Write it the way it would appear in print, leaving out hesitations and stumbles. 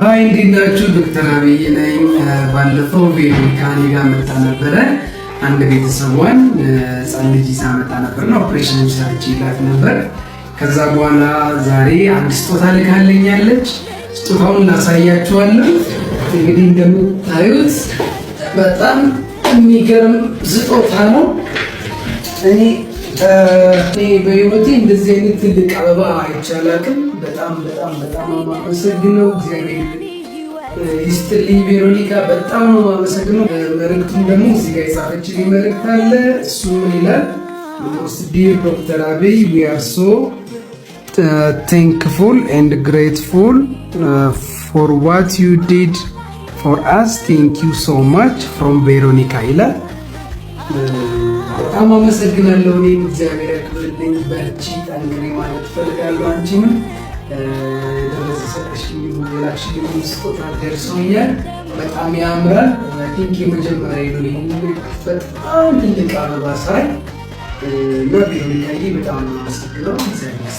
ሃይ እንዴት ናችሁ? ዶክተር አብይ ነኝ። ባለፈው ቬሮኒካ እኔ ጋር መጣ ነበረ። አንድ ቤተሰቧን ህፃን ልጅ ይዛ መጣ ነበር ነው ኦፕሬሽን ሰርቼላት ነበር። ከዛ በኋላ ዛሬ አንድ ስጦታ ልካለኛለች። ስጦታውን ላሳያችኋለሁ። እንግዲህ እንደምታዩት በጣም የሚገርም ስጦታ ነው። እኔ በህይወቴ እንደዚህ አይነት ትልቅ አበባ አይቻላቅም። በጣም አመሰግነው። እግዚአብሔር ይስጥልኝ ቬሮኒካ፣ በጣም ነው የማመሰግነው። መልእክቱም ደግሞ እዚህ ጋር የጻፈችልኝ መልእክት አለ። እሱ ምን ይላል? ዲር ዶክተር አብይ we are so thankful and grateful for what you did for us. Thank you so much from Veronica ይላል። በጣም አመሰግናለሁ። እኔም እግዚአብሔር ያክብርልኝ። በርቺ፣ ጠንክሪ ማለት ፈልጋለሁ። አንቺንም ደረሰ ሰጥሽኝ ሌላሽኝ ስጦታ ደርሶኛል። በጣም ያምራል። ቲንክ የመጀመሪያ ነው። በጣም ትልቅ አበባ ሳይ እና ቬሮኒካዬ በጣም አመሰግናለሁ። እግዚአብሔር